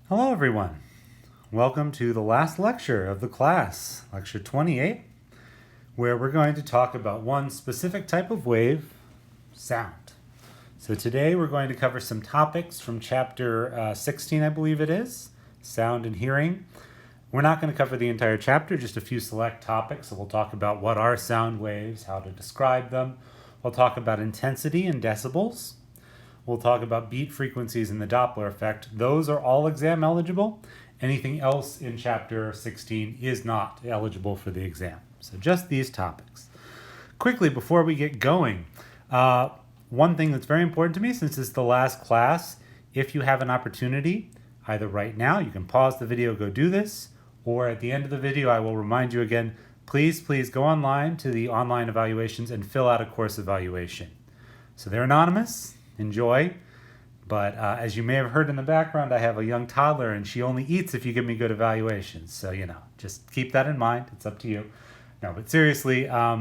Hello everyone. Welcome to the last lecture of the class, lecture 28, where we're going to talk about one specific type of wave, sound. So today we're going to cover some topics from chapter 16, I believe it is, sound and hearing. We're not going to cover the entire chapter, just a few select topics. So we'll talk about what are sound waves, how to describe them. We'll talk about intensity in decibels. We'll talk about beat frequencies and the Doppler effect. Those are all exam eligible. Anything else in chapter 16 is not eligible for the exam. So just these topics. Quickly, before we get going, one thing that's very important to me, since it's the last class, if you have an opportunity, either right now, you can pause the video, go do this, or at the end of the video, I will remind you again, please go online to the online evaluations and fill out a course evaluation. So they're anonymous. Enjoy. But as you may have heard in the background, I have a young toddler and she only eats if you give me good evaluations. So, just keep that in mind. It's up to you. No, but seriously, I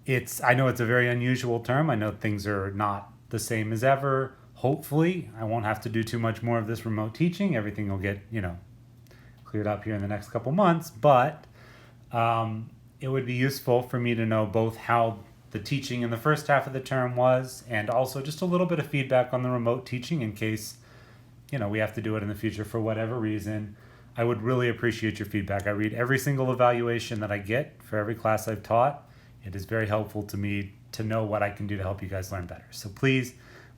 know it's a very unusual term. I know things are not the same as ever. Hopefully, I won't have to do too much more of this remote teaching. Everything will get, cleared up here in the next couple months. But it would be useful for me to know both how the teaching in the first half of the term was, and also just a little bit of feedback on the remote teaching in case, we have to do it in the future for whatever reason. I would really appreciate your feedback. I read every single evaluation that I get for every class I've taught. It is very helpful to me to know what I can do to help you guys learn better. So please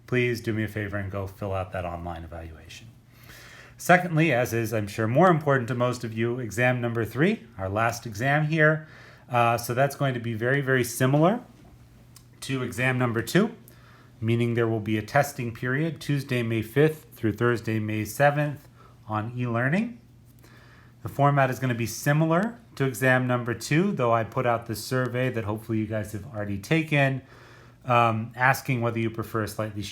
do me a favor and go fill out that online evaluation. Secondly, as is, I'm sure, more important to most of you, exam number 3, our last exam here. So that's going to be very, very similar to exam number 2, meaning there will be a testing period Tuesday, May 5th through Thursday, May 7th on e-learning. The format is going to be similar to exam number 2, though I put out this survey that hopefully you guys have already taken, asking whether you prefer a slightly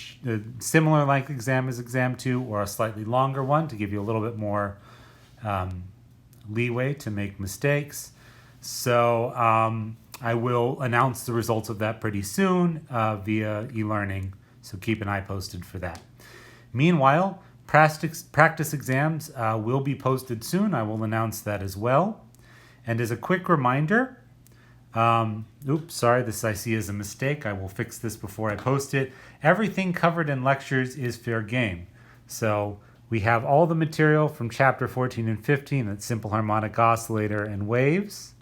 similar length exam as exam 2 or a slightly longer one to give you a little bit more leeway to make mistakes. So I will announce the results of that pretty soon via e-learning, so keep an eye posted for that. Meanwhile, practice exams will be posted soon. I will announce that as well. And as a quick reminder, this I see as a mistake. I will fix this before I post it. Everything covered in lectures is fair game. So we have all the material from chapter 14 and 15, that's simple harmonic oscillator and waves.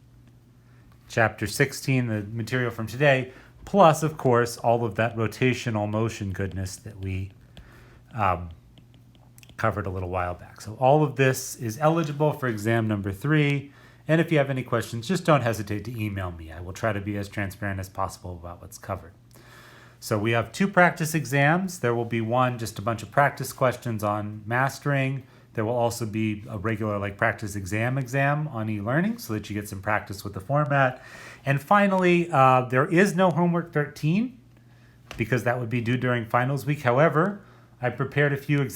Chapter 16, the material from today, plus, of course, all of that rotational motion goodness that we covered a little while back. So all of this is eligible for exam number 3. And if you have any questions, just don't hesitate to email me. I will try to be as transparent as possible about what's covered. So we have 2 practice exams. There will be one, just a bunch of practice questions on mastering. There will also be a regular practice exam on e-learning so that you get some practice with the format. And finally, there is no homework 13 because that would be due during finals week. However, I prepared a few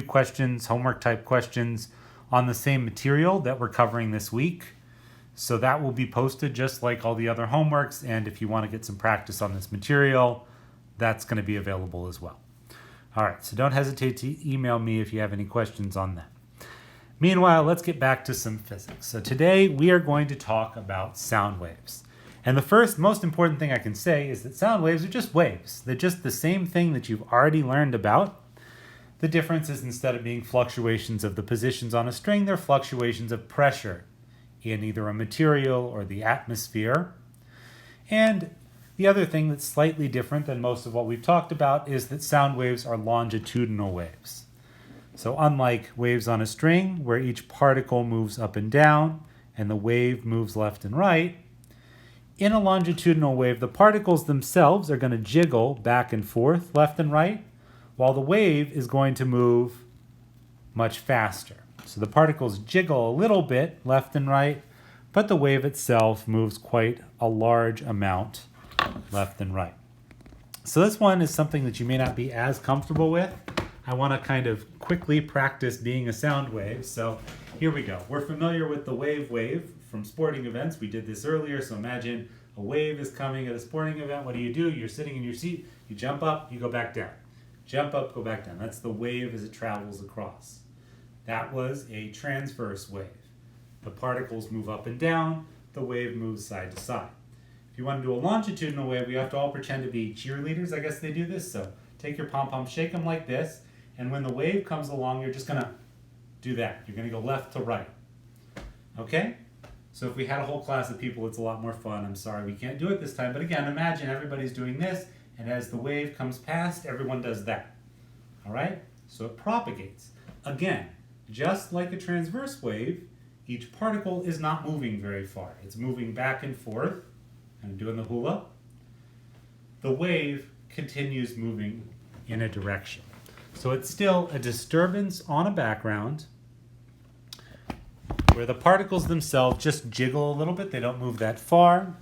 questions, homework type questions on the same material that we're covering this week. So that will be posted just like all the other homeworks. And if you want to get some practice on this material, that's going to be available as well. All right, so don't hesitate to email me if you have any questions on that. Meanwhile, let's get back to some physics. So today we are going to talk about sound waves. And the first most important thing I can say is that sound waves are just waves. They're just the same thing that you've already learned about. The difference is instead of being fluctuations of the positions on a string, they're fluctuations of pressure in either a material or the atmosphere. And the other thing that's slightly different than most of what we've talked about is that sound waves are longitudinal waves. So unlike waves on a string, where each particle moves up and down and the wave moves left and right, in a longitudinal wave, the particles themselves are going to jiggle back and forth, left and right, while the wave is going to move much faster. So the particles jiggle a little bit left and right, but the wave itself moves quite a large amount left and right. So this one is something that you may not be as comfortable with. I want to kind of quickly practice being a sound wave. So here we go. We're familiar with the wave from sporting events. We did this earlier. So imagine a wave is coming at a sporting event. What do? You're sitting in your seat. You jump up, you go back down. Jump up, go back down. That's the wave as it travels across. That was a transverse wave. The particles move up and down, the wave moves side to side. If you want to do a longitudinal wave, we have to all pretend to be cheerleaders. I guess they do this. So take your pom-pom, shake them like this, and when the wave comes along, you're just going to do that. You're going to go left to right. Okay? So if we had a whole class of people, it's a lot more fun. I'm sorry we can't do it this time. But again, imagine everybody's doing this, and as the wave comes past, everyone does that. All right? So it propagates. Again, just like a transverse wave, each particle is not moving very far. It's moving back and forth. I'm doing the hula. The wave continues moving in a direction. So it's still a disturbance on a background where the particles themselves just jiggle a little bit. They don't move that far,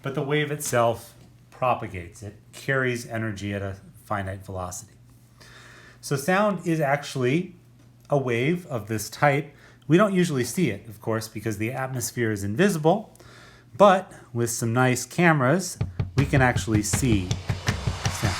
but the wave itself propagates. It carries energy at a finite velocity. So sound is actually a wave of this type. We don't usually see it, of course, because the atmosphere is invisible, but with some nice cameras, we can actually see sound.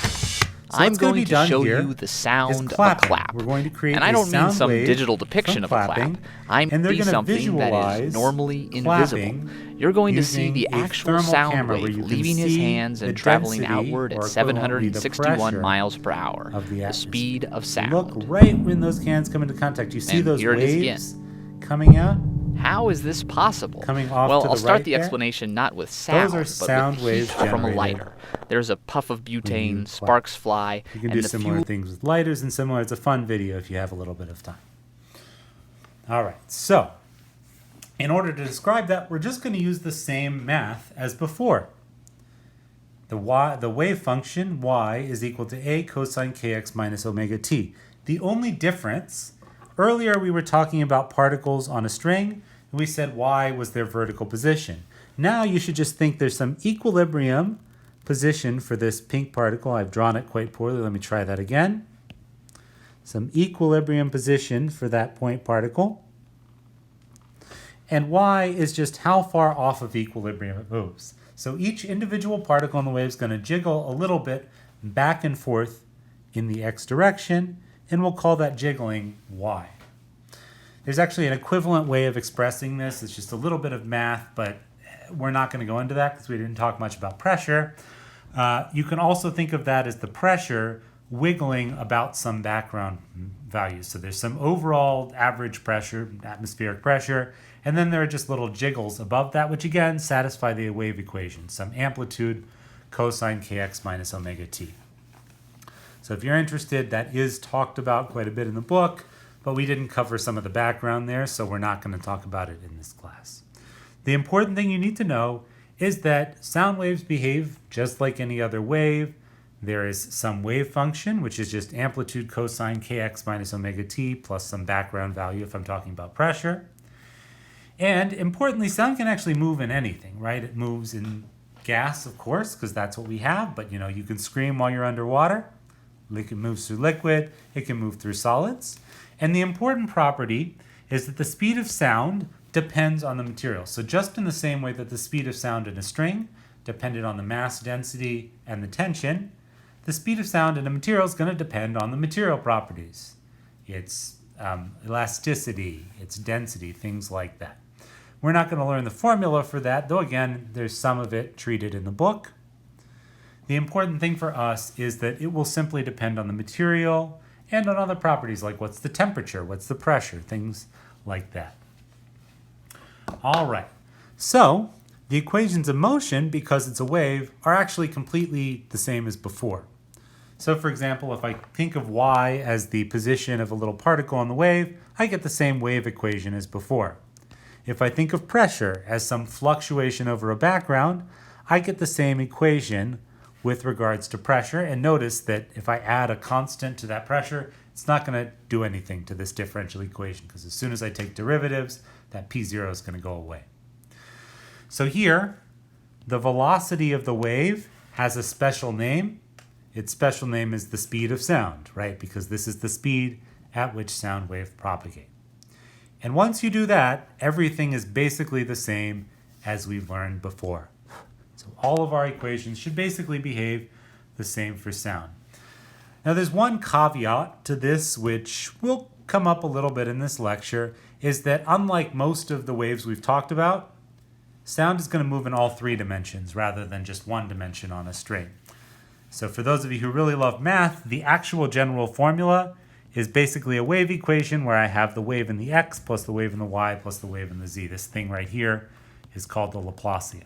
So I'm going to show you the sound of a clap. We're going to create and I don't mean some wave digital depiction of a clap. I mean something that is normally invisible. You're going to see the actual sound wave leaving his hands and traveling outward at 761 miles per hour, the speed of sound. Look right when those cans come into contact. You see those waves coming out? How is this possible? Coming off well, to the I'll start right the there? explanation not with sound, Those are sound but with waves heat from a generated lighter. There's a puff of butane, clap. sparks fly, You can and do the similar fuel things with lighters and similar. It's a fun video if you have a little bit of time. All right, so in order to describe that, we're just going to use the same math as before. The wave function y is equal to a cosine kx minus omega t. The only difference, earlier we were talking about particles on a string, and we said y was their vertical position. Now you should just think there's some equilibrium position for this pink particle. I've drawn it quite poorly. Let me try that again. Some equilibrium position for that point particle. And y is just how far off of equilibrium it moves. So each individual particle in the wave is going to jiggle a little bit back and forth in the x direction, and we'll call that jiggling y. There's actually an equivalent way of expressing this. It's just a little bit of math, but we're not going to go into that because we didn't talk much about pressure. You can also think of that as the pressure wiggling about some background values. So there's some overall average pressure, atmospheric pressure, and then there are just little jiggles above that, which again satisfy the wave equation, some amplitude cosine kx minus omega t. So if you're interested, that is talked about quite a bit in the book, but we didn't cover some of the background there, so we're not going to talk about it in this class. The important thing you need to know is that sound waves behave just like any other wave. There is some wave function, which is just amplitude cosine kx minus omega t plus some background value if I'm talking about pressure. And importantly, sound can actually move in anything, right? It moves in gas, of course, because that's what we have, but you can scream while you're underwater. It moves through liquid. It can move through solids. And the important property is that the speed of sound depends on the material. So just in the same way that the speed of sound in a string depended on the mass density and the tension, the speed of sound in a material is going to depend on the material properties. Its elasticity, its density, things like that. We're not going to learn the formula for that, though again, there's some of it treated in the book. The important thing for us is that it will simply depend on the material and on other properties like what's the temperature, what's the pressure, things like that. All right, so the equations of motion, because it's a wave, are actually completely the same as before. So for example, if I think of y as the position of a little particle on the wave, I get the same wave equation as before. If I think of pressure as some fluctuation over a background, I get the same equation with regards to pressure. And notice that if I add a constant to that pressure, it's not going to do anything to this differential equation because as soon as I take derivatives, that P0 is going to go away. So here, the velocity of the wave has a special name. Its special name is the speed of sound, right? Because this is the speed at which sound waves propagate. And once you do that, everything is basically the same as we've learned before. So all of our equations should basically behave the same for sound. Now there's one caveat to this which will come up a little bit in this lecture, is that unlike most of the waves we've talked about, sound is going to move in all three dimensions rather than just one dimension on a string. So for those of you who really love math, the actual general formula is basically a wave equation where I have the wave in the x plus the wave in the y plus the wave in the z. This thing right here is called the Laplacian.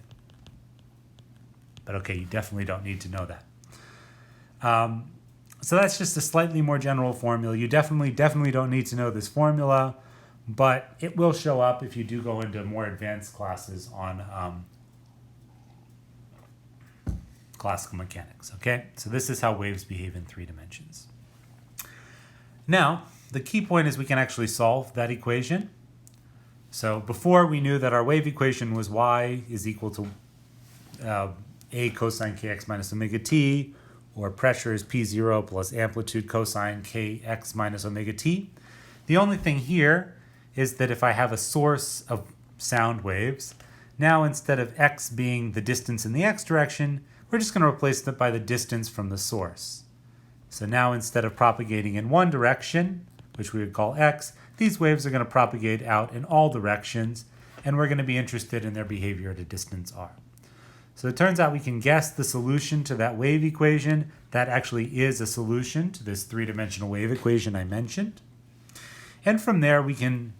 But okay, you definitely don't need to know that. So that's just a slightly more general formula. You definitely don't need to know this formula, but it will show up if you do go into more advanced classes on classical mechanics, okay? So this is how waves behave in three dimensions. Now, the key point is we can actually solve that equation. So before we knew that our wave equation was y is equal to a cosine kx minus omega t, or pressure is P0 plus amplitude cosine kx minus omega t. The only thing here is that if I have a source of sound waves, now instead of x being the distance in the x direction, we're just going to replace it by the distance from the source. So now instead of propagating in one direction, which we would call x, these waves are going to propagate out in all directions, and we're going to be interested in their behavior at a distance r. So it turns out we can guess the solution to that wave equation. That actually is a solution to this three-dimensional wave equation I mentioned. And from there we can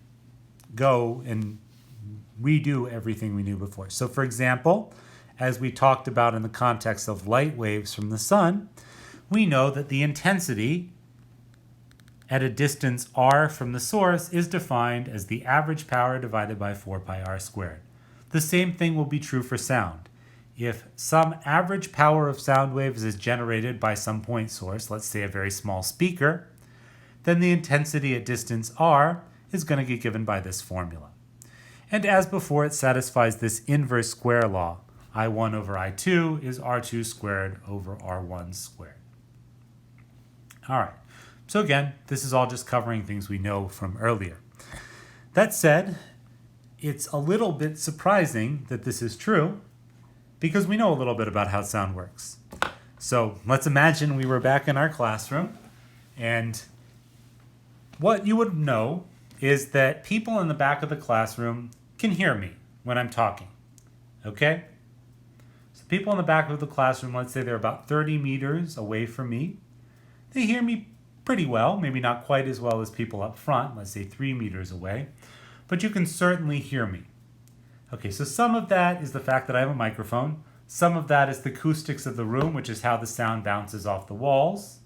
go and redo everything we knew before. So for example, as we talked about in the context of light waves from the sun, we know that the intensity at a distance r from the source is defined as the average power divided by 4 pi r squared. The same thing will be true for sound. If some average power of sound waves is generated by some point source, let's say a very small speaker, then the intensity at distance r is going to get given by this formula. And as before, it satisfies this inverse square law. I1 over I2 is R2 squared over R1 squared. All right. So again, this is all just covering things we know from earlier. That said, it's a little bit surprising that this is true because we know a little bit about how sound works. So let's imagine we were back in our classroom, and what you would know is that people in the back of the classroom can hear me when I'm talking, okay? So people in the back of the classroom, let's say they're about 30 meters away from me, they hear me pretty well, maybe not quite as well as people up front, let's say 3 meters away, but you can certainly hear me. Okay, so some of that is the fact that I have a microphone. Some of that is the acoustics of the room, which is how the sound bounces off the walls.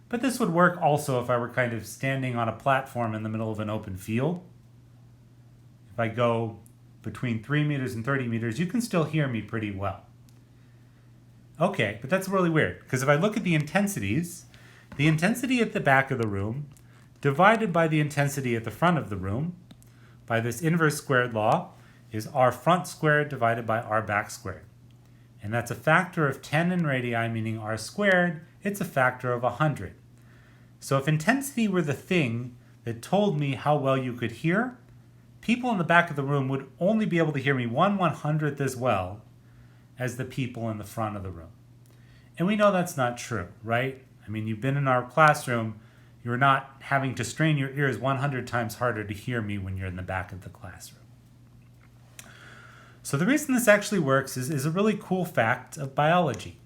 But this would work also if I were kind of standing on a platform in the middle of an open field. If I go between 3 meters and 30 meters, you can still hear me pretty well. Okay, but that's really weird, because if I look at the intensities, the intensity at the back of the room divided by the intensity at the front of the room by this inverse squared law is r front squared divided by r back squared. And that's a factor of 10 in radii, meaning r squared. It's a factor of 100. So if intensity were the thing that told me how well you could hear, people in the back of the room would only be able to hear me 1/100th as well as the people in the front of the room. And we know that's not true, right? I mean, you've been in our classroom. You're not having to strain your ears 100 times harder to hear me when you're in the back of the classroom. So the reason this actually works is a really cool fact of biology.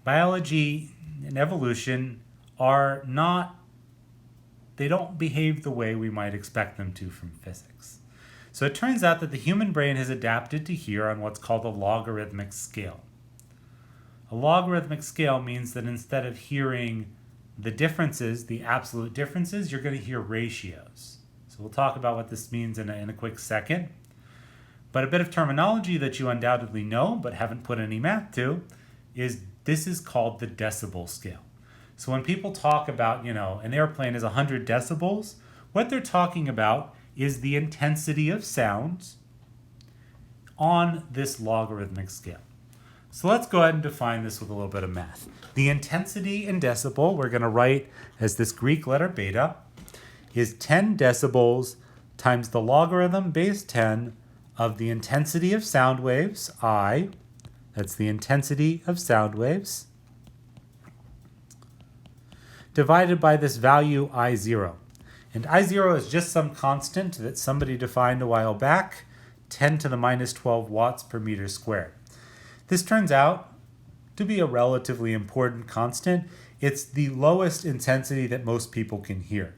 Biology and evolution they don't behave the way we might expect them to from physics. So it turns out that the human brain has adapted to hear on what's called a logarithmic scale. A logarithmic scale means that instead of hearing the differences, the absolute differences, you're going to hear ratios. So we'll talk about what this means in a quick second. But a bit of terminology that you undoubtedly know but haven't put any math to is this is called the decibel scale. So when people talk about, an airplane is 100 decibels, what they're talking about is the intensity of sounds on this logarithmic scale. So let's go ahead and define this with a little bit of math. The intensity in decibel, we're going to write as this Greek letter beta, is 10 decibels times the logarithm base 10 of the intensity of sound waves, I. That's the intensity of sound waves. divided by this value I0. And I0 is just some constant that somebody defined a while back, 10 to the minus 12 watts per meter squared. This turns out to be a relatively important constant. It's the lowest intensity that most people can hear.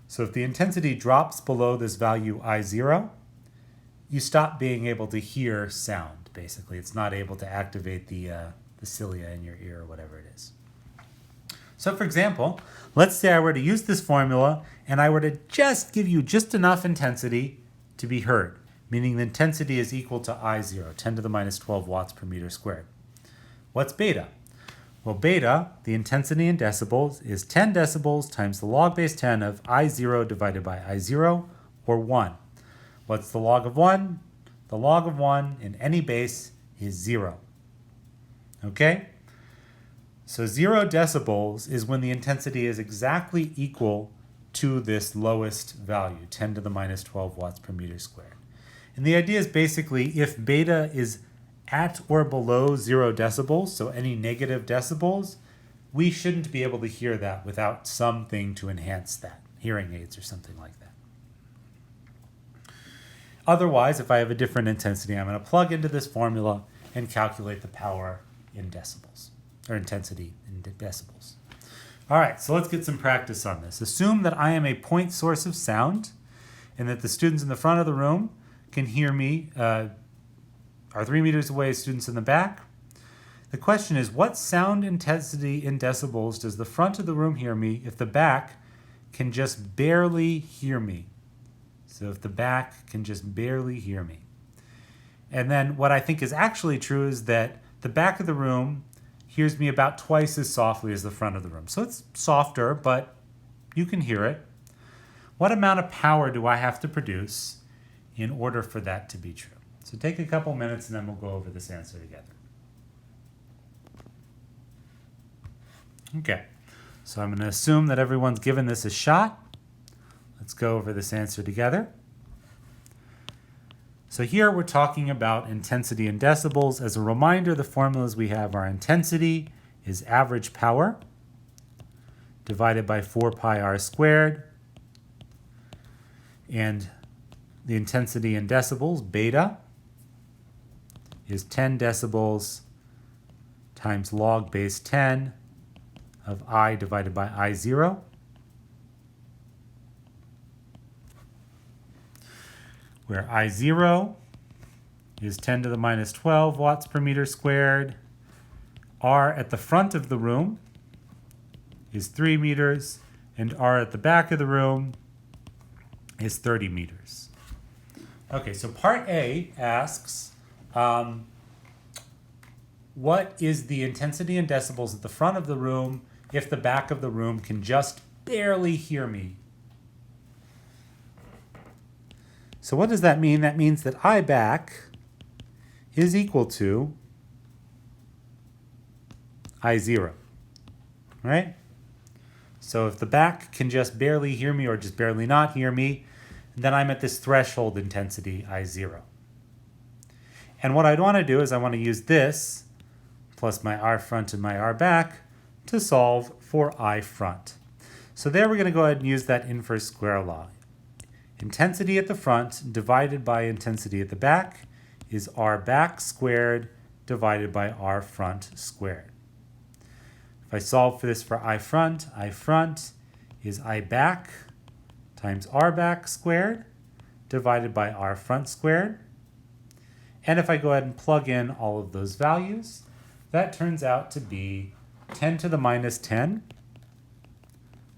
So if the intensity drops below this value I0, you stop being able to hear sound, basically. It's not able to activate the cilia in your ear or whatever it is. So for example, let's say I were to use this formula and I were to just give you just enough intensity to be heard, meaning the intensity is equal to I0, 10 to the minus 12 watts per meter squared. What's beta? Well, beta, the intensity in decibels, is 10 decibels times the log base 10 of I0 divided by I0, or 1. What's the log of 1? The log of 1 in any base is 0. Okay? So 0 decibels is when the intensity is exactly equal to this lowest value, 10 to the minus 12 watts per meter squared. And the idea is basically if beta is at or below 0 decibels, so any negative decibels, we shouldn't be able to hear that without something to enhance that, hearing aids or something like that. Otherwise, if I have a different intensity, I'm going to plug into this formula and calculate the power in decibels, or intensity in decibels. All right, so let's get some practice on this. Assume that I am a point source of sound and that the students in the front of the room can hear me, are 3 meters away, students in the back. The question is, what sound intensity in decibels does the front of the room hear me if the back can just barely hear me? So if the back can just barely hear me. And then what I think is actually true is that the back of the room hears me about twice as softly as the front of the room. So it's softer, but you can hear it. What amount of power do I have to produce in order for that to be true? So take a couple minutes and then we'll go over this answer together. Okay, so I'm going to assume that everyone's given this a shot. Let's go over this answer together. So here we're talking about intensity in decibels. As a reminder, the formulas we have are intensity is average power divided by 4 pi r squared. And the intensity in decibels, beta, is 10 decibels times log base 10 of I divided by I0. Where I0 is 10 to the minus 12 watts per meter squared. R at the front of the room is 3 meters, and R at the back of the room is 30 meters. Okay, so part A asks, what is the intensity in decibels at the front of the room if the back of the room can just barely hear me? So what does that mean? That means that I back is equal to I0, right? So if the back can just barely hear me or just barely not hear me, then I'm at this threshold intensity I0. And what I'd want to do is I want to use this plus my R front and my R back to solve for I front. So there we're going to go ahead and use that inverse square law. Intensity at the front divided by intensity at the back is R back squared divided by R front squared. If I solve for this for I front is I back times R back squared divided by R front squared. And if I go ahead and plug in all of those values, that turns out to be 10 to the minus 10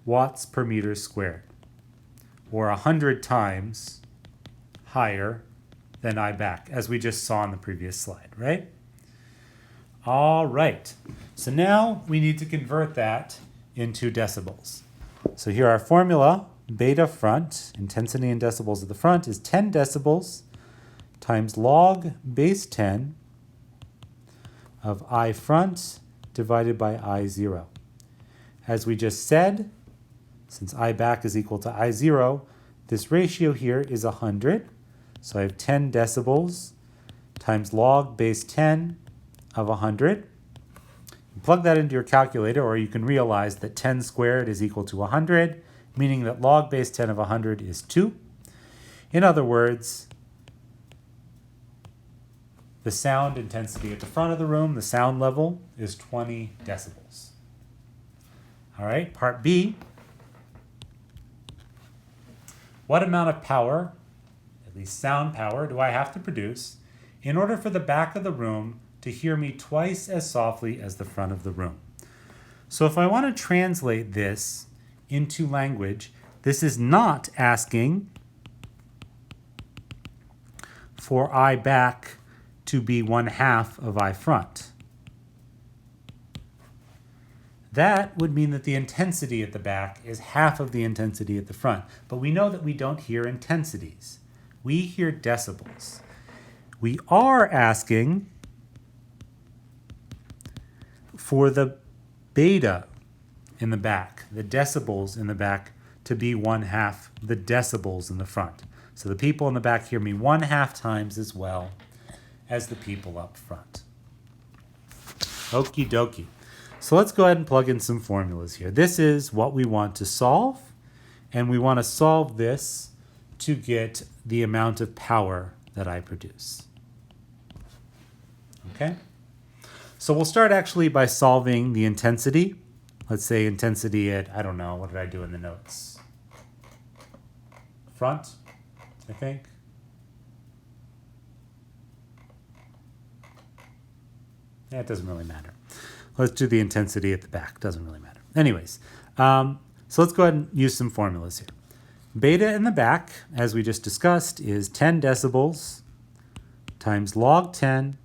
watts per meter squared, or 100 times higher than I back, as we just saw in the previous slide, right? All right, so now we need to convert that into decibels. So here our formula, beta front, intensity in decibels at the front, is 10 decibels times log base 10 of I front divided by I0. As we just said, since I back is equal to I0, this ratio here is 100. So I have 10 decibels times log base 10 of 100. plug that into your calculator, or you can realize that 10 squared is equal to 100, meaning that log base 10 of 100 is 2. In other words, the sound intensity at the front of the room, the sound level, is 20 decibels. All right, part B. What amount of power, at least sound power, do I have to produce in order for the back of the room to hear me twice as softly as the front of the room? So if I want to translate this into language, this is not asking for I back to be 1/2 of I front. That would mean that the intensity at the back is half of the intensity at the front. But we know that we don't hear intensities. We hear decibels. We are asking for the beta in the back, the decibels in the back, to be 1/2 the decibels in the front. So the people in the back hear me 1/2 times as well as the people up front. Okie dokie. So let's go ahead and plug in some formulas here. This is what we want to solve, and we want to solve this to get the amount of power that I produce. Okay? So we'll start actually by solving the intensity. Let's say intensity at, I don't know, what did I do in the notes? Front, I think. Yeah, it doesn't really matter. Let's do the intensity at the back. Doesn't really matter. Anyways, so let's go ahead and use some formulas here. Beta in the back, as we just discussed, is 10 decibels times log 10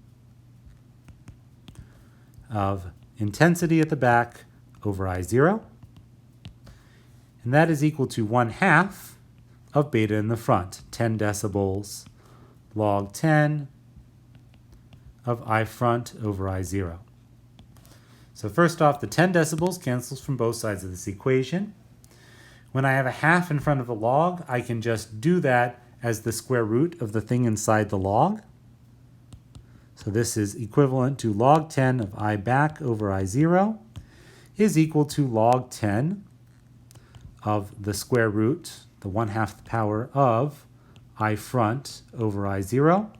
of intensity at the back over I0. And that is equal to 1/2 of beta in the front, 10 decibels log 10 of I front over I0. So first off, the 10 decibels cancels from both sides of this equation. When I have a half in front of a log, I can just do that as the square root of the thing inside the log. So this is equivalent to log 10 of I back over I0 is equal to log 10 of the square root, the 1/2 power of I front over I0.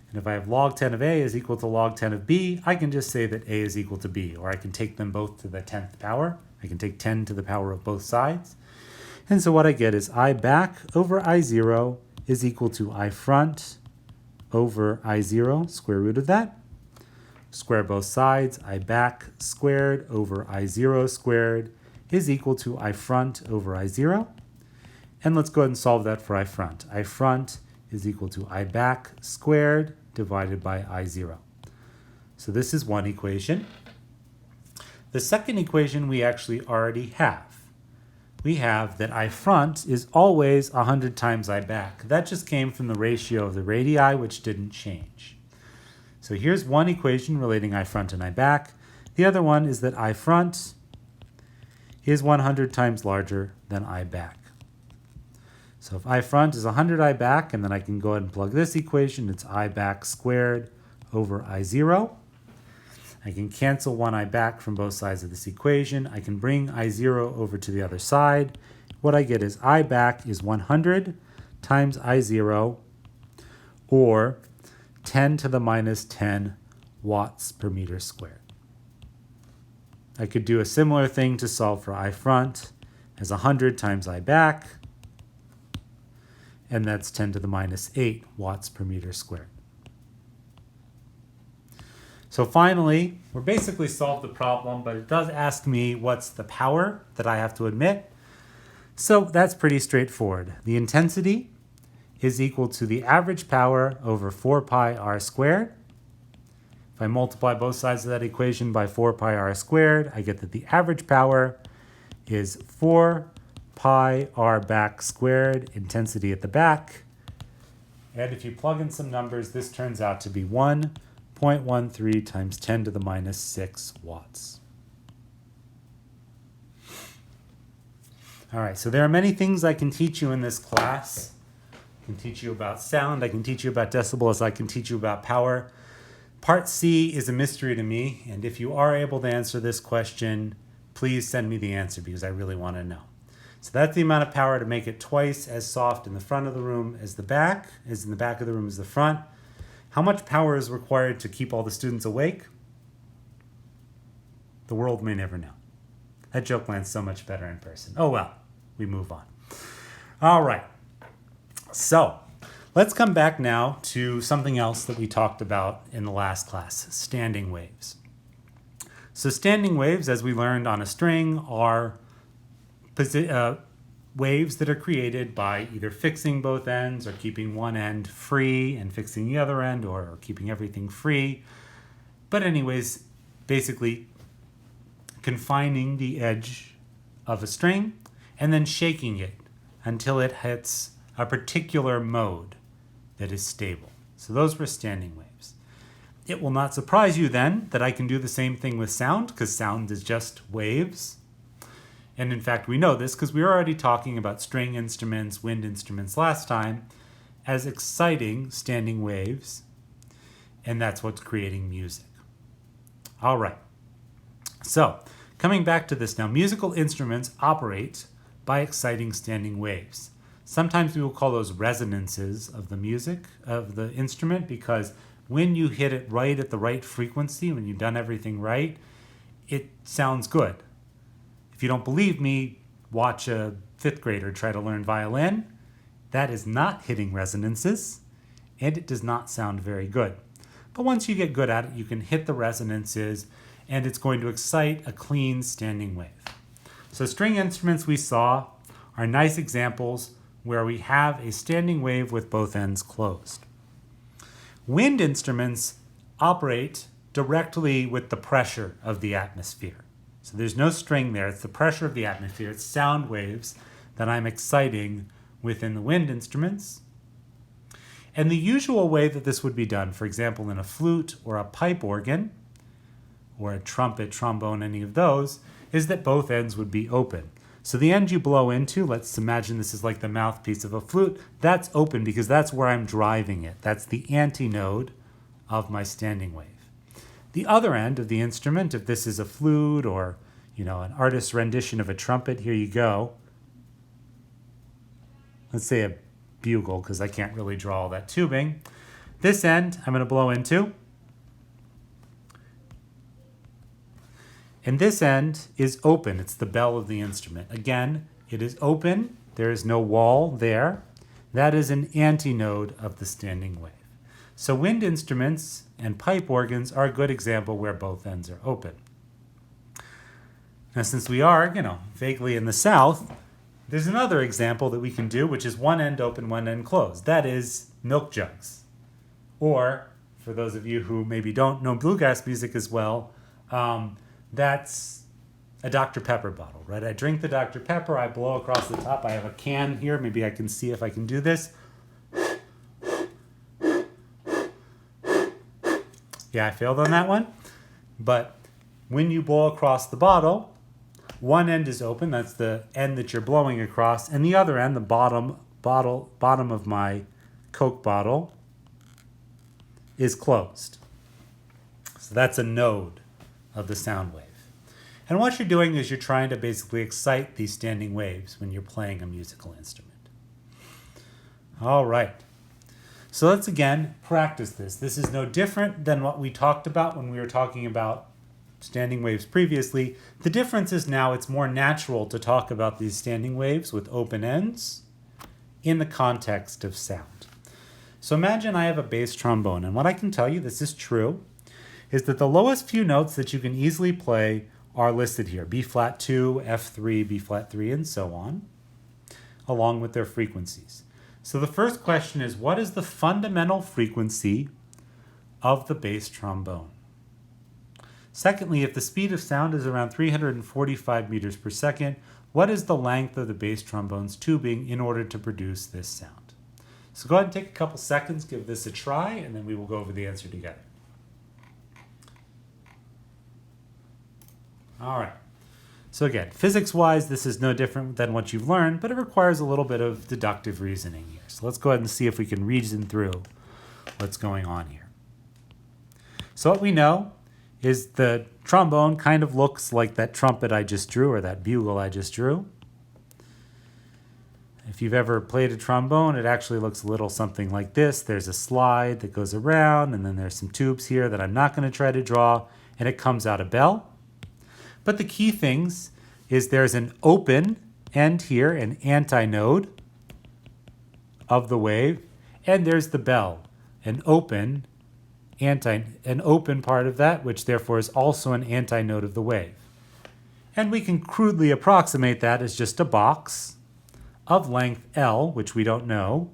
And if I have log 10 of A is equal to log 10 of B, I can just say that A is equal to B, or I can take them both to the 10th power. I can take 10 to the power of both sides. And so what I get is I back over I0 is equal to I front over I0, square root of that. Square both sides, I back squared over I0 squared is equal to I front over I0. And let's go ahead and solve that for I front. I front is equal to I back squared divided by I0. So this is one equation. The second equation we actually already have. We have that I front is always 100 times I back. That just came from the ratio of the radii, which didn't change. So here's one equation relating I front and I back. The other one is that I front is 100 times larger than I back. So if I front is 100 I back, and then I can go ahead and plug this equation, it's I back squared over I0. I can cancel one I back from both sides of this equation. I can bring I0 over to the other side. What I get is I back is 100 times I0, or 10 to the minus 10 watts per meter squared. I could do a similar thing to solve for I front as 100 times I back, and that's 10 to the minus 8 watts per meter squared. So finally, we're basically solved the problem, but it does ask me what's the power that I have to emit. So that's pretty straightforward. The intensity is equal to the average power over 4 pi r squared. If I multiply both sides of that equation by 4 pi r squared, I get that the average power is 4 pi r back squared, intensity at the back. And if you plug in some numbers, this turns out to be 1.13 times 10 to the minus 6 watts. All right, so there are many things I can teach you in this class. I can teach you about sound, I can teach you about decibels, I can teach you about power. Part C is a mystery to me, and if you are able to answer this question, please send me the answer because I really want to know. So that's the amount of power to make it twice as soft in the front of the room as the back, as in the back of the room as the front. How much power is required to keep all the students awake? The world may never know. That joke lands so much better in person. Oh well, we move on. All right. So let's come back now to something else that we talked about in the last class, standing waves. So standing waves, as we learned on a string, are waves that are created by either fixing both ends or keeping one end free and fixing the other end, or keeping everything free. But anyways, basically confining the edge of a string and then shaking it until it hits a particular mode that is stable. So those were standing waves. It will not surprise you then that I can do the same thing with sound, because sound is just waves. And in fact, we know this because we were already talking about string instruments, wind instruments last time as exciting standing waves, and that's what's creating music. All right. So, coming back to this now, musical instruments operate by exciting standing waves. Sometimes we will call those resonances of the music of the instrument, because when you hit it right at the right frequency, when you've done everything right, it sounds good. If you don't believe me, watch a 5th grader try to learn violin. That is not hitting resonances, and it does not sound very good. But once you get good at it, you can hit the resonances, and it's going to excite a clean standing wave. So string instruments we saw are nice examples where we have a standing wave with both ends closed. Wind instruments operate directly with the pressure of the atmosphere. So there's no string there. It's the pressure of the atmosphere. It's sound waves that I'm exciting within the wind instruments. And the usual way that this would be done, for example, in a flute or a pipe organ, or a trumpet, trombone, any of those, is that both ends would be open. So the end you blow into, let's imagine this is like the mouthpiece of a flute, that's open because that's where I'm driving it. That's the antinode of my standing wave. The other end of the instrument, if this is a flute or, an artist's rendition of a trumpet, here you go. Let's say a bugle, because I can't really draw all that tubing. This end I'm going to blow into. And this end is open. It's the bell of the instrument. Again, it is open. There is no wall there. That is an antinode of the standing wave. So wind instruments and pipe organs are a good example where both ends are open. Now, since we are, vaguely in the South, there's another example that we can do, which is one end open, one end closed. That is milk jugs. Or, for those of you who maybe don't know bluegrass music as well, that's a Dr. Pepper bottle, right? I drink the Dr. Pepper, I blow across the top. I have a can here. Maybe I can see if I can do this. Yeah, I failed on that one. But when you blow across the bottle, one end is open. That's the end that you're blowing across. And the other end, the bottom of my Coke bottle, is closed. So that's a node of the sound wave. And what you're doing is you're trying to basically excite these standing waves when you're playing a musical instrument. All right. So let's again practice this. This is no different than what we talked about when we were talking about standing waves previously. The difference is now it's more natural to talk about these standing waves with open ends in the context of sound. So imagine I have a bass trombone, and what I can tell you, this is true, is that the lowest few notes that you can easily play are listed here. B flat 2, F3, B flat 3, and so on, along with their frequencies. So the first question is, what is the fundamental frequency of the bass trombone? Secondly, if the speed of sound is around 345 meters per second, what is the length of the bass trombone's tubing in order to produce this sound? So go ahead and take a couple seconds, give this a try, and then we will go over the answer together. All right. So again, physics-wise, this is no different than what you've learned, but it requires a little bit of deductive reasoning here. So let's go ahead and see if we can reason through what's going on here. So what we know is the trombone kind of looks like that trumpet I just drew, or that bugle I just drew. If you've ever played a trombone, it actually looks a little something like this. There's a slide that goes around, and then there's some tubes here that I'm not going to try to draw, and it comes out a bell. But the key things is there's an open end here, an antinode of the wave, and there's the bell, an open part of that, which therefore is also an antinode of the wave. And we can crudely approximate that as just a box of length L, which we don't know,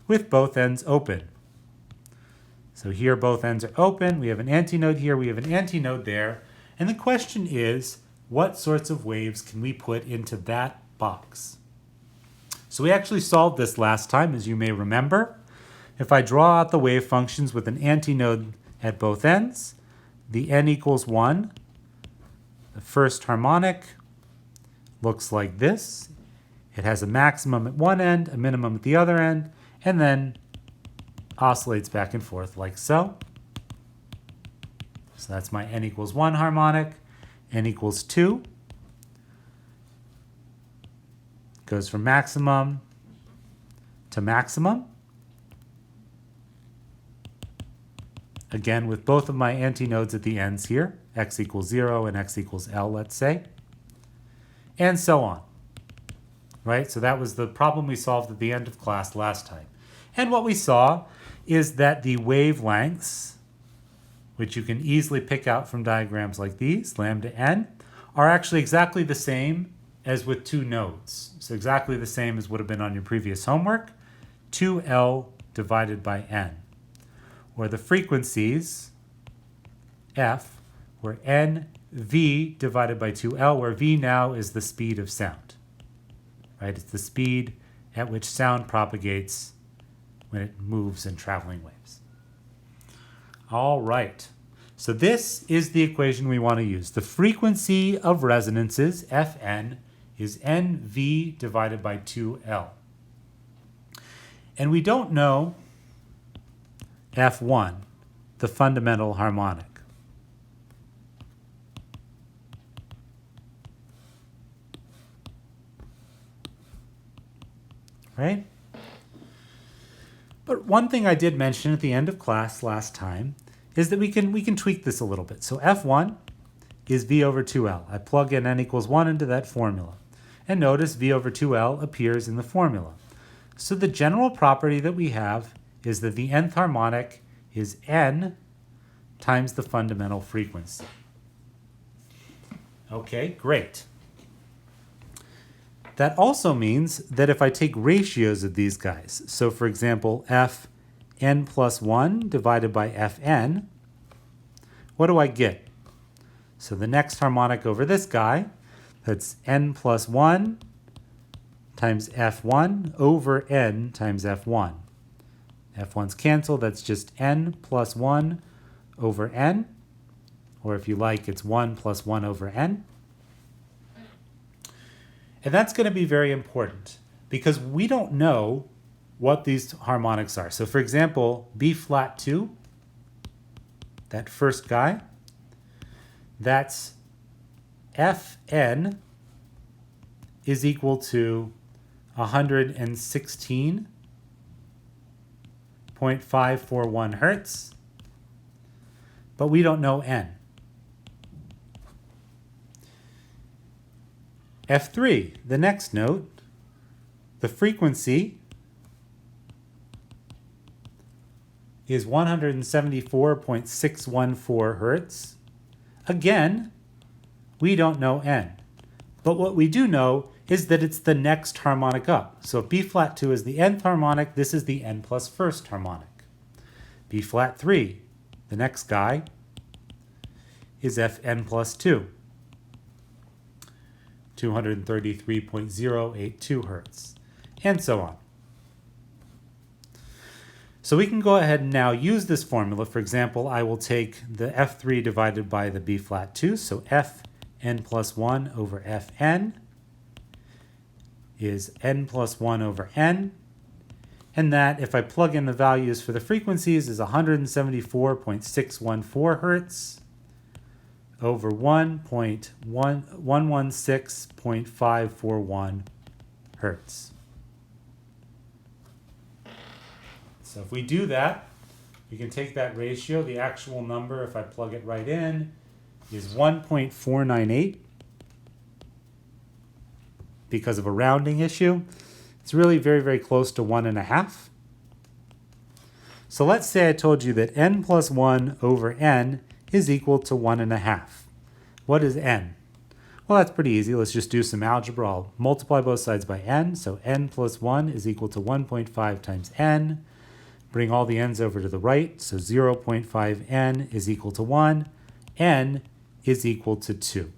with both ends open. So here both ends are open. We have an antinode here, we have an antinode there. And the question is, what sorts of waves can we put into that box? So we actually solved this last time, as you may remember. If I draw out the wave functions with an antinode at both ends, the n equals 1. The first harmonic looks like this. It has a maximum at one end, a minimum at the other end, and then oscillates back and forth like so. So that's my n equals 1 harmonic. N equals 2. Goes from maximum to maximum. Again, with both of my antinodes at the ends here, x equals 0 and x equals L, let's say. And so on. Right? So that was the problem we solved at the end of class last time. And what we saw is that the wavelengths, which you can easily pick out from diagrams like these, lambda n, are actually exactly the same as with two nodes. So exactly the same as would have been on your previous homework, 2L divided by n. Or the frequencies, F, were NV divided by 2L, where V now is the speed of sound. Right? It's the speed at which sound propagates when it moves in traveling waves. All right. So this is the equation we want to use. The frequency of resonances, Fn, is NV divided by 2L. And we don't know F1, the fundamental harmonic. Right? But one thing I did mention at the end of class last time is that we can tweak this a little bit. So F1 is V over 2L. I plug in n equals 1 into that formula. And notice V over 2L appears in the formula. So the general property that we have is that the nth harmonic is n times the fundamental frequency. Okay, great. That also means that if I take ratios of these guys, so for example, Fn plus 1 divided by Fn, what do I get? So the next harmonic over this guy, that's n plus 1 times F1 over n times F1. F1's canceled, that's just n plus 1 over n, or if you like, it's 1 plus 1 over n. And that's going to be very important because we don't know what these harmonics are. So for example, B flat 2, that first guy, that's Fn is equal to 116.541 hertz, but we don't know n. F3, the next note, the frequency is 174.614 hertz. Again, we don't know n. But what we do know is that it's the next harmonic up. So if B flat 2 is the nth harmonic, this is the n plus first harmonic. B flat 3, the next guy, is Fn plus 2. 233.082 hertz, and so on. So we can go ahead and now use this formula. For example, I will take the F3 divided by the B flat 2, so Fn plus 1 over Fn is n plus 1 over n, And that, if I plug in the values for the frequencies, is 174.614 hertz over 1.116.541 hertz. So if we do that, we can take that ratio. The actual number, if I plug it right in, is 1.498 because of a rounding issue. It's really very, very close to 1.5. So let's say I told you that n plus 1 over n is equal to 1.5. What is n? Well, that's pretty easy. Let's just do some algebra. I'll multiply both sides by n. So n plus 1 is equal to 1.5 times n. Bring all the n's over to the right. So 0.5n is equal to 1. N is equal to 2.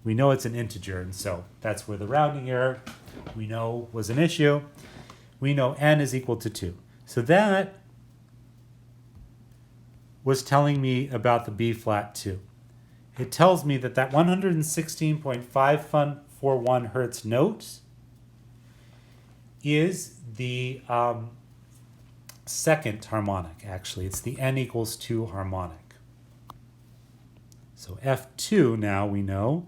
We know it's an integer, and so that's where the rounding error we know was an issue. We know n is equal to 2. So that was telling me about the B flat 2. It tells me that 116.541 hertz note is the second harmonic, actually. It's the n equals 2 harmonic. So F2 now we know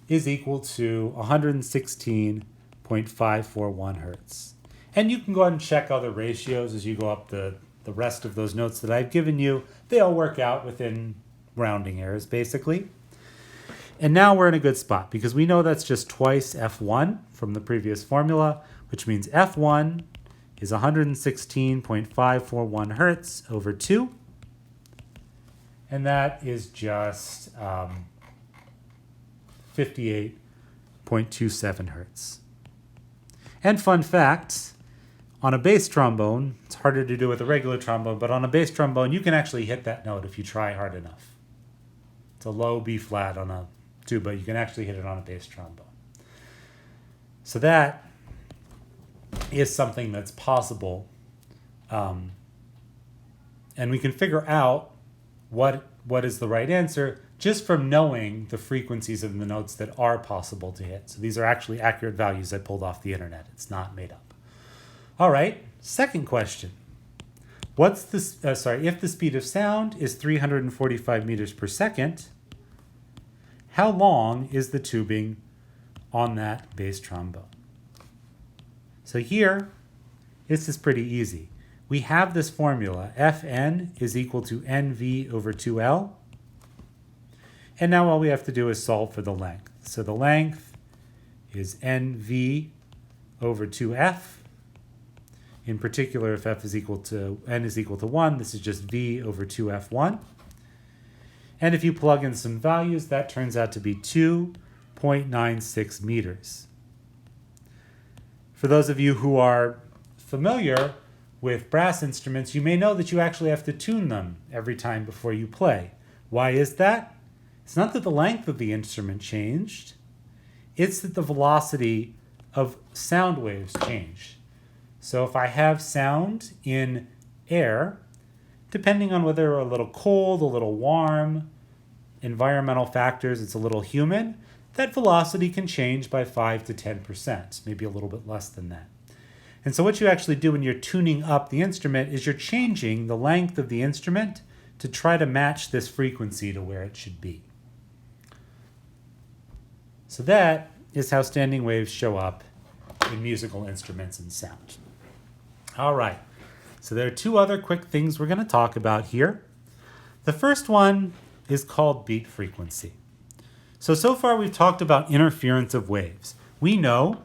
is equal to 116.541 hertz. And you can go ahead and check other ratios as you go up the rest of those notes that I've given you. They all work out within rounding errors, basically. And now we're in a good spot because we know that's just twice F1 from the previous formula, which means F1 is 116.541 hertz over 2. And that is just 58.27 hertz. And fun fact, on a bass trombone, it's harder to do with a regular trombone, but on a bass trombone, you can actually hit that note if you try hard enough. It's a low B flat on a tuba. You can actually hit it on a bass trombone. So that is something that's possible. And we can figure out what is the right answer just from knowing the frequencies of the notes that are possible to hit. So these are actually accurate values I pulled off the internet. It's not made up. All right, second question. If the speed of sound is 345 meters per second, how long is the tubing on that bass trombone? So here, this is pretty easy. We have this formula, Fn is equal to Nv over 2L. And now all we have to do is solve for the length. So the length is Nv over 2F. In particular, if n is equal to 1, this is just v over 2f1. And if you plug in some values, that turns out to be 2.96 meters. For those of you who are familiar with brass instruments, you may know that you actually have to tune them every time before you play. Why is that? It's not that the length of the instrument changed. It's that the velocity of sound waves changed. So if I have sound in air, depending on whether a little cold, a little warm, environmental factors, it's a little humid, that velocity can change by 5 to 10%, maybe a little bit less than that. And so what you actually do when you're tuning up the instrument is you're changing the length of the instrument to try to match this frequency to where it should be. So that is how standing waves show up in musical instruments and sound. All right, so there are two other quick things we're going to talk about here. The first one is called beat frequency. So far we've talked about interference of waves. We know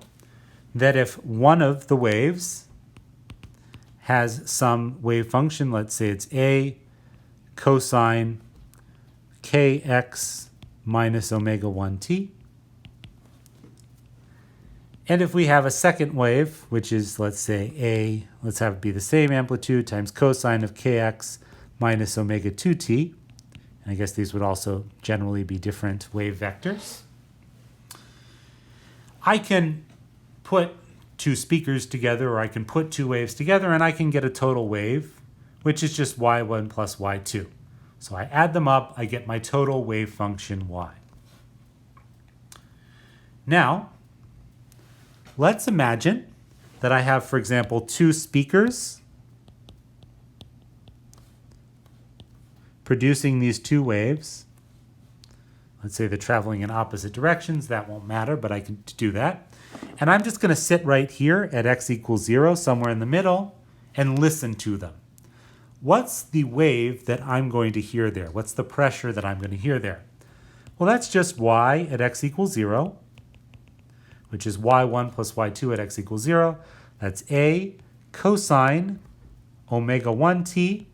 that if one of the waves has some wave function, let's say it's a cosine kx minus omega 1t, and if we have a second wave, which is, let's say, let's have it be the same amplitude times cosine of kx minus omega 2t, and I guess these would also generally be different wave vectors, I can put two speakers together, or I can put two waves together, and I can get a total wave, which is just y1 plus y2. So I add them up, I get my total wave function y. Now, let's imagine that I have, for example, two speakers producing these two waves. Let's say they're traveling in opposite directions. That won't matter, but I can do that. And I'm just going to sit right here at x equals 0, somewhere in the middle, and listen to them. What's the wave that I'm going to hear there? What's the pressure that I'm going to hear there? Well, that's just y at x equals 0, which is y1 plus y2 at x equals 0. That's a cosine omega 1t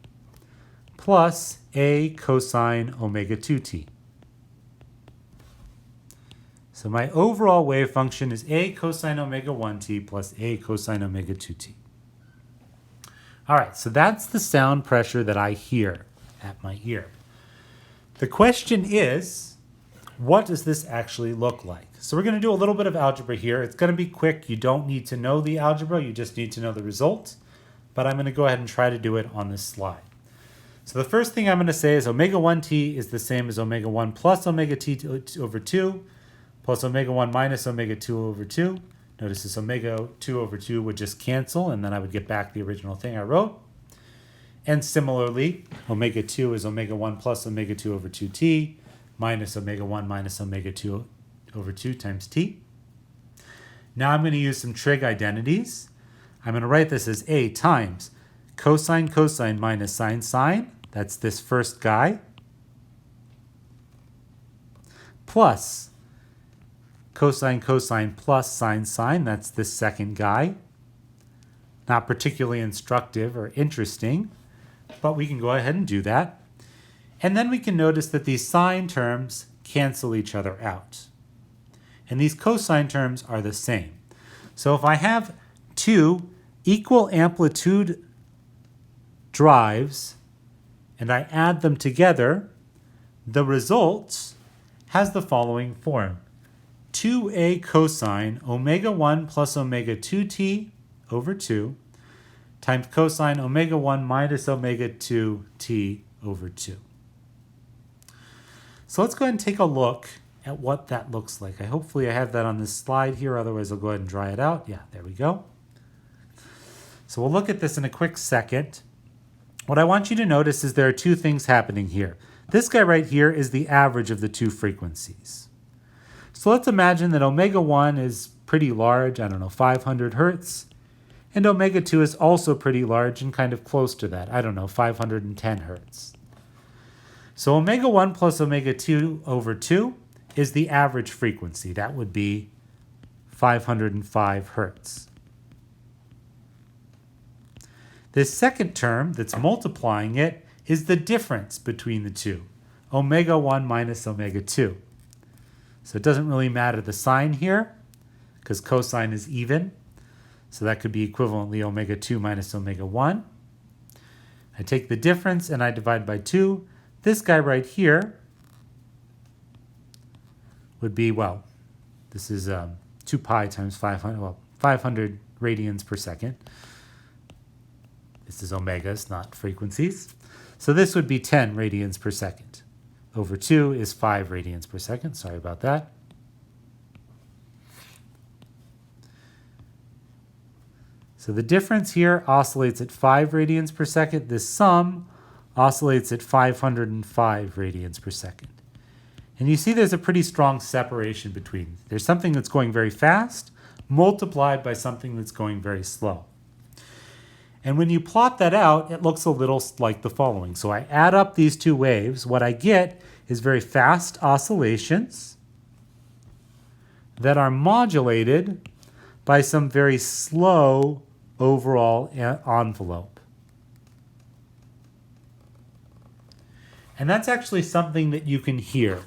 plus a cosine omega 2t. So my overall wave function is a cosine omega 1t plus a cosine omega 2t. All right, so that's the sound pressure that I hear at my ear. The question is, what does this actually look like? So we're going to do a little bit of algebra here. It's going to be quick. You don't need to know the algebra. You just need to know the result. But I'm going to go ahead and try to do it on this slide. So the first thing I'm going to say is omega 1t is the same as omega 1 plus omega t over 2 plus omega 1 minus omega 2 over 2. Notice this omega 2 over 2 would just cancel, and then I would get back the original thing I wrote. And similarly, omega 2 is omega 1 plus omega 2 over 2t minus omega 1 minus omega 2 over 2 times t. Now I'm going to use some trig identities. I'm going to write this as a times cosine cosine minus sine sine. That's this first guy. Plus cosine cosine plus sine sine. That's this second guy. Not particularly instructive or interesting, but we can go ahead and do that. And then we can notice that these sine terms cancel each other out. And these cosine terms are the same. So if I have two equal amplitude drives and I add them together, the result has the following form. 2a cosine omega 1 plus omega 2t over 2 times cosine omega 1 minus omega 2t over 2. So let's go ahead and take a look at what that looks like. Hopefully I have that on this slide here, otherwise I'll go ahead and dry it out. Yeah, there we go. So we'll look at this in a quick second. What I want you to notice is there are two things happening here. This guy right here is the average of the two frequencies. So let's imagine that omega 1 is pretty large, 500 hertz, and omega 2 is also pretty large and kind of close to that, 510 hertz. So omega 1 plus omega 2 over 2 is the average frequency. That would be 505 hertz. This second term that's multiplying it is the difference between the two, omega 1 minus omega 2. So it doesn't really matter the sign here because cosine is even. So that could be equivalently omega 2 minus omega 1. I take the difference and I divide by 2. This guy right here would be, this is 2 pi times 500, 500 radians per second. This is omegas, not frequencies. So this would be 10 radians per second. Over 2 is 5 radians per second. Sorry about that. So the difference here oscillates at 5 radians per second. This sum oscillates at 505 radians per second. And you see there's a pretty strong separation between. There's something that's going very fast multiplied by something that's going very slow. And when you plot that out, it looks a little like the following. So I add up these two waves. What I get is very fast oscillations that are modulated by some very slow overall envelope. And that's actually something that you can hear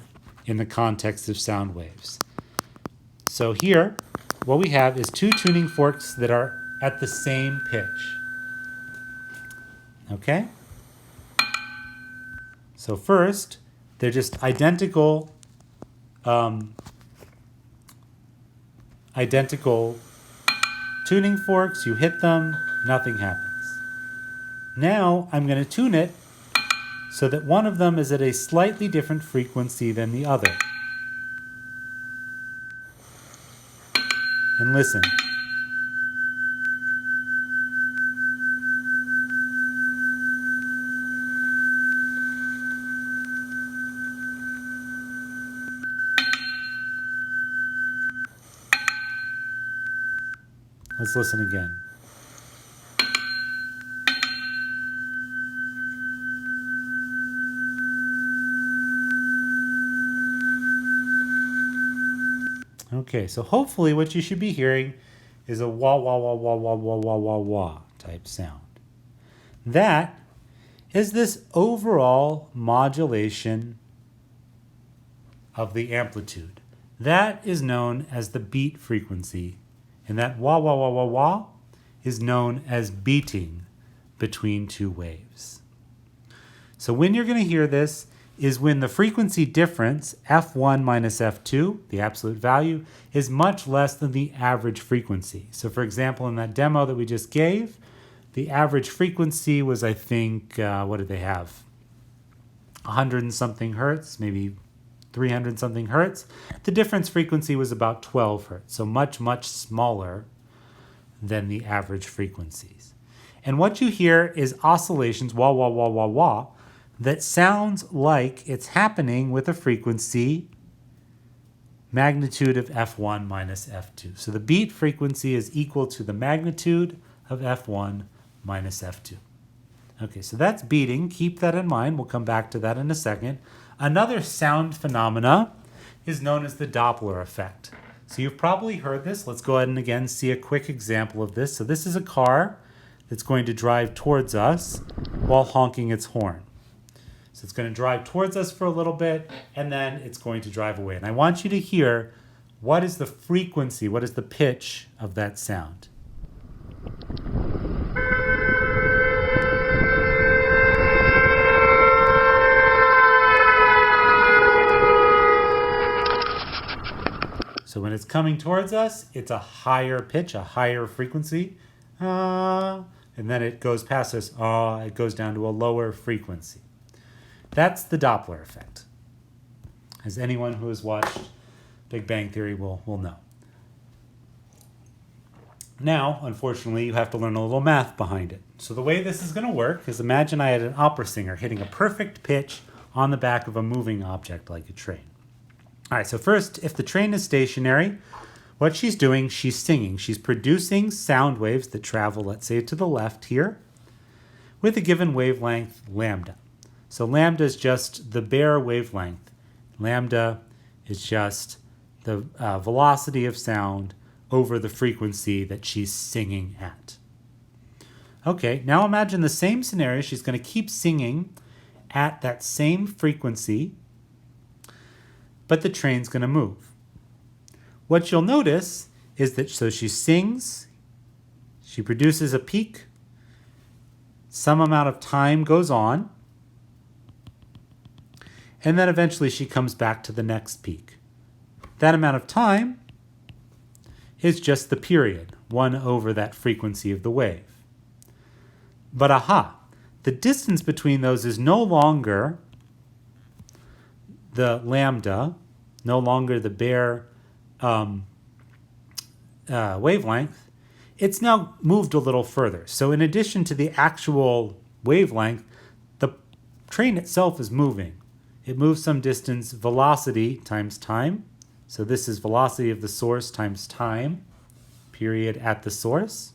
in the context of sound waves. So here, what we have is two tuning forks that are at the same pitch. Okay? So first, they're just identical tuning forks. You hit them, nothing happens. Now I'm going to tune it so that one of them is at a slightly different frequency than the other. And listen. Let's listen again. Okay, so hopefully what you should be hearing is a wah, wah, wah, wah, wah, wah, wah, wah, wah type sound. That is this overall modulation of the amplitude. That is known as the beat frequency, and that wah, wah, wah, wah, wah is known as beating between two waves. So when you're going to hear this is when the frequency difference, F1 minus F2, the absolute value, is much less than the average frequency. So for example, in that demo that we just gave, the average frequency was, I think, what did they have? 100 and something hertz, maybe 300 something hertz. The difference frequency was about 12 hertz, so much, much smaller than the average frequencies. And what you hear is oscillations, wah, wah, wah, wah, wah, that sounds like it's happening with a frequency magnitude of F1 minus F2. So the beat frequency is equal to the magnitude of F1 minus F2. Okay, so that's beating. Keep that in mind. We'll come back to that in a second. Another sound phenomena is known as the Doppler effect. So you've probably heard this. Let's go ahead and again see a quick example of this. So this is a car that's going to drive towards us while honking its horn. So it's going to drive towards us for a little bit, and then it's going to drive away. And I want you to hear what is the frequency, what is the pitch of that sound. So when it's coming towards us, it's a higher pitch, a higher frequency. And then it goes past us, it goes down to a lower frequency. That's the Doppler effect, as anyone who has watched Big Bang Theory will know. Now, unfortunately, you have to learn a little math behind it. So the way this is going to work is imagine I had an opera singer hitting a perfect pitch on the back of a moving object like a train. All right, so first, if the train is stationary, what she's doing, she's singing. She's producing sound waves that travel, let's say, to the left here with a given wavelength, lambda. So lambda is just the bare wavelength. Lambda is just the velocity of sound over the frequency that she's singing at. Okay, now imagine the same scenario. She's going to keep singing at that same frequency, but the train's going to move. What you'll notice is that so she sings, she produces a peak, some amount of time goes on, and then eventually she comes back to the next peak. That amount of time is just the period, 1 over that frequency of the wave. But the distance between those is no longer the lambda, no longer the bare wavelength. It's now moved a little further. So in addition to the actual wavelength, the train itself is moving. It moves some distance, velocity times time. So this is velocity of the source times time, period at the source.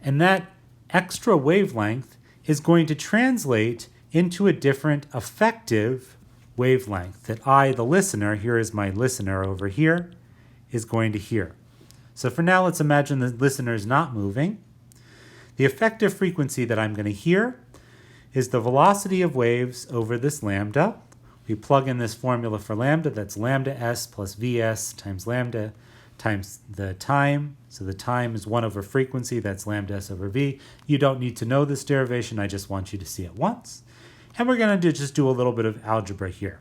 And that extra wavelength is going to translate into a different effective wavelength that I, the listener, here is my listener over here, is going to hear. So for now, let's imagine the listener is not moving. The effective frequency that I'm going to hear is the velocity of waves over this lambda. We plug in this formula for lambda, that's lambda s plus vs times lambda times the time. So the time is 1 over frequency, that's lambda s over v. You don't need to know this derivation, I just want you to see it once. And we're going to just do a little bit of algebra here.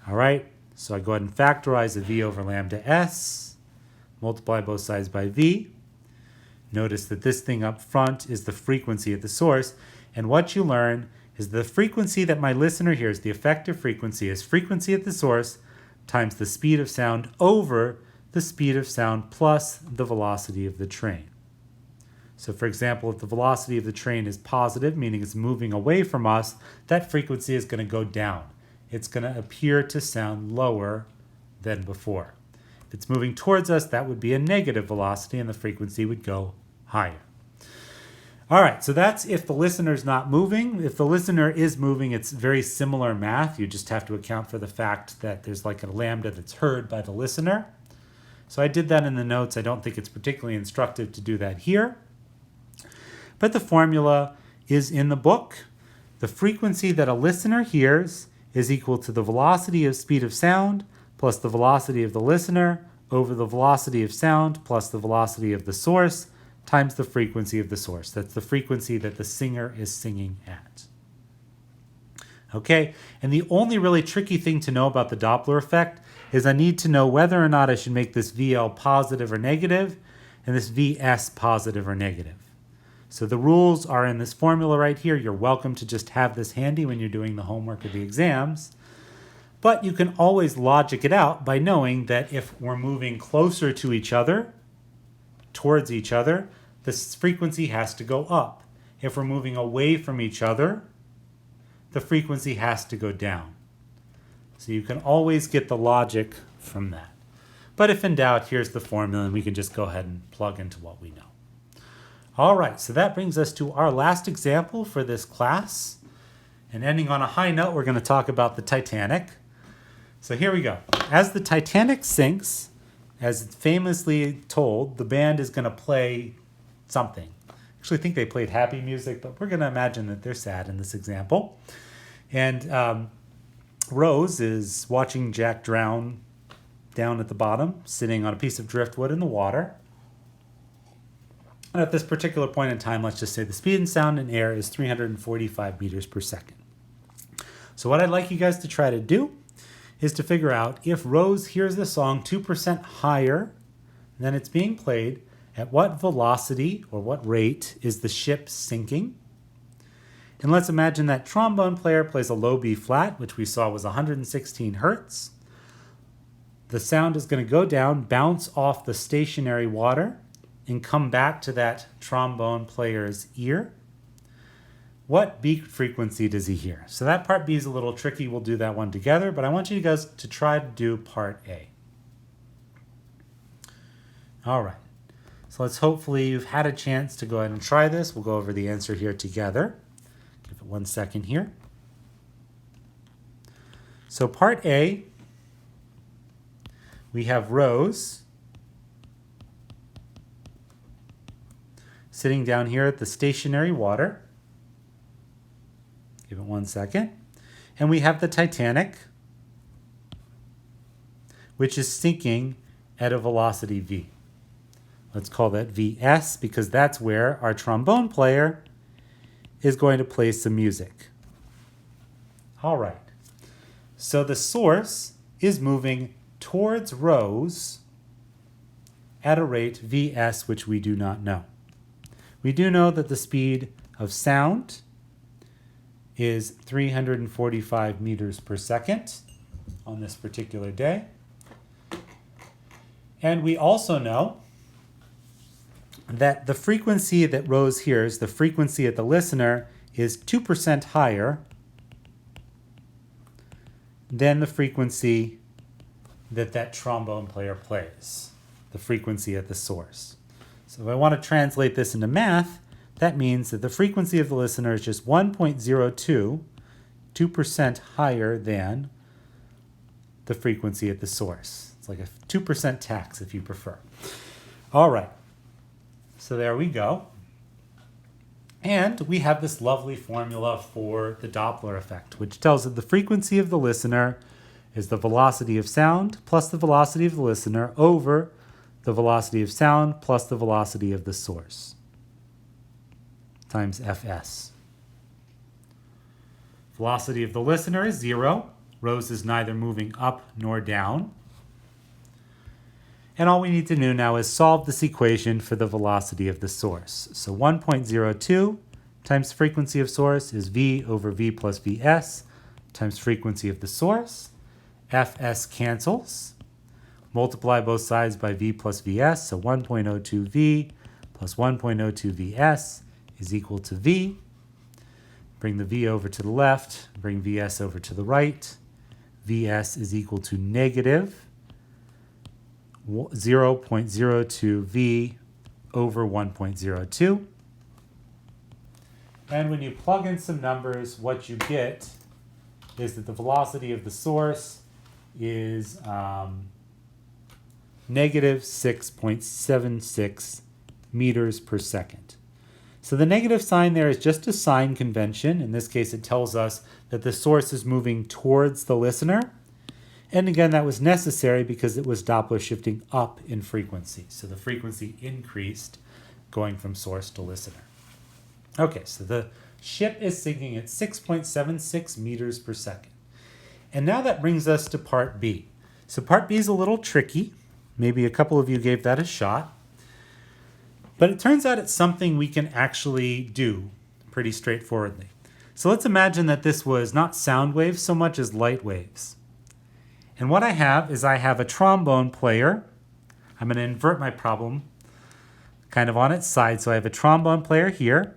All right, so I go ahead and factorize the v over lambda s, multiply both sides by v. Notice that this thing up front is the frequency at the source, and what you learn is the frequency that my listener hears, the effective frequency, is frequency at the source times the speed of sound over the speed of sound plus the velocity of the train. So for example, if the velocity of the train is positive, meaning it's moving away from us, that frequency is going to go down. It's going to appear to sound lower than before. If it's moving towards us, that would be a negative velocity and the frequency would go higher. All right, so that's if the listener's not moving. If the listener is moving, it's very similar math. You just have to account for the fact that there's like a lambda that's heard by the listener. So I did that in the notes. I don't think it's particularly instructive to do that here. But the formula is in the book. The frequency that a listener hears is equal to the velocity of speed of sound plus the velocity of the listener over the velocity of sound plus the velocity of the source times the frequency of the source. That's the frequency that the singer is singing at. Okay, and the only really tricky thing to know about the Doppler effect is I need to know whether or not I should make this VL positive or negative and this VS positive or negative. So the rules are in this formula right here. You're welcome to just have this handy when you're doing the homework or the exams. But you can always logic it out by knowing that if we're moving closer to each other, towards each other, this frequency has to go up. If we're moving away from each other, the frequency has to go down. So you can always get the logic from that. But if in doubt, here's the formula, and we can just go ahead and plug into what we know. All right, so that brings us to our last example for this class. And ending on a high note, we're going to talk about the Titanic. So here we go. As the Titanic sinks, as famously told, the band is going to play something. I actually think they played happy music, but we're going to imagine that they're sad in this example. And Rose is watching Jack drown down at the bottom, sitting on a piece of driftwood in the water. And at this particular point in time, let's just say the speed and sound in air is 345 meters per second. So what I'd like you guys to try to do is to figure out if Rose hears the song 2% higher than it's being played, at what velocity or what rate is the ship sinking? And let's imagine that trombone player plays a low B flat, which we saw was 116 hertz. The sound is going to go down, bounce off the stationary water, and come back to that trombone player's ear. What beat frequency does he hear? So that part B is a little tricky. We'll do that one together, but I want you guys to try to do part A. All right. So hopefully you've had a chance to go ahead and try this. We'll go over the answer here together. Give it 1 second here. So part A, we have Rose sitting down here at the stationary water. Give it 1 second. And we have the Titanic, which is sinking at a velocity v. Let's call that Vs because that's where our trombone player is going to play some music. All right. So the source is moving towards Rose at a rate Vs, which we do not know. We do know that the speed of sound is 345 meters per second on this particular day. And we also know that the frequency that Rose hears, the frequency at the listener, is 2% higher than the frequency that trombone player plays, the frequency at the source. So if I want to translate this into math, that means that the frequency of the listener is just 1.02, 2% higher than the frequency at the source. It's like a 2% tax if you prefer. All right. So there we go. And we have this lovely formula for the Doppler effect, which tells that the frequency of the listener is the velocity of sound plus the velocity of the listener over the velocity of sound plus the velocity of the source times Fs. Velocity of the listener is 0. Rose is neither moving up nor down. And all we need to do now is solve this equation for the velocity of the source. So 1.02 times frequency of source is V over V plus Vs times frequency of the source. Fs cancels. Multiply both sides by V plus Vs, so 1.02V plus 1.02 Vs is equal to V. Bring the V over to the left, bring Vs over to the right. Vs is equal to negative 0.02 v over 1.02. And when you plug in some numbers, what you get is that the velocity of the source is negative 6.76 meters per second. So the negative sign there is just a sign convention. In this case, it tells us that the source is moving towards the listener. And again, that was necessary because it was Doppler shifting up in frequency. So the frequency increased going from source to listener. Okay, so the ship is sinking at 6.76 meters per second. And now that brings us to part B. So part B is a little tricky. Maybe a couple of you gave that a shot. But it turns out it's something we can actually do pretty straightforwardly. So let's imagine that this was not sound waves so much as light waves. And what I have is I have a trombone player. I'm going to invert my problem kind of on its side. So I have a trombone player here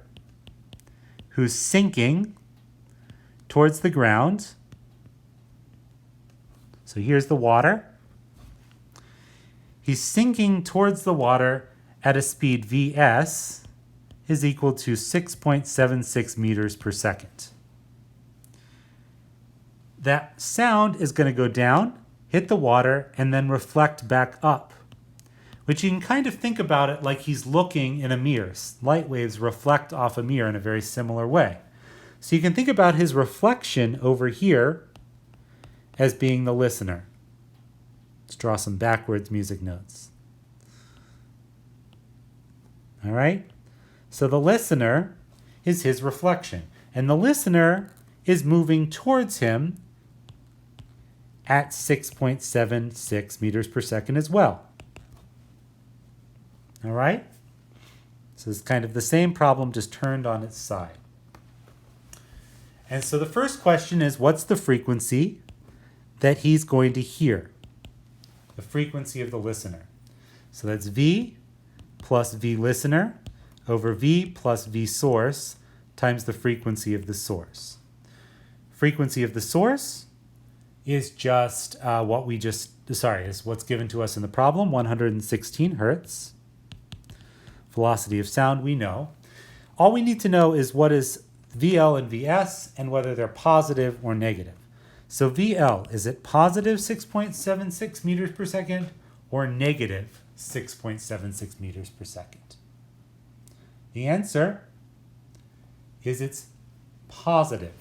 who's sinking towards the ground. So here's the water. He's sinking towards the water at a speed Vs is equal to 6.76 meters per second. That sound is going to go down, hit the water, and then reflect back up, which you can kind of think about it like he's looking in a mirror. Light waves reflect off a mirror in a very similar way. So you can think about his reflection over here as being the listener. Let's draw some backwards music notes. All right? So the listener is his reflection, and the listener is moving towards him at 6.76 meters per second as well. All right? So it's kind of the same problem, just turned on its side. And so the first question is, what's the frequency that he's going to hear? The frequency of the listener. So that's V plus V listener over V plus V source times the frequency of the source. Frequency of the source is just is what's given to us in the problem, 116 hertz. Velocity of sound, we know. All we need to know is what is VL and VS and whether they're positive or negative. So VL, is it positive 6.76 meters per second or negative 6.76 meters per second? The answer is it's positive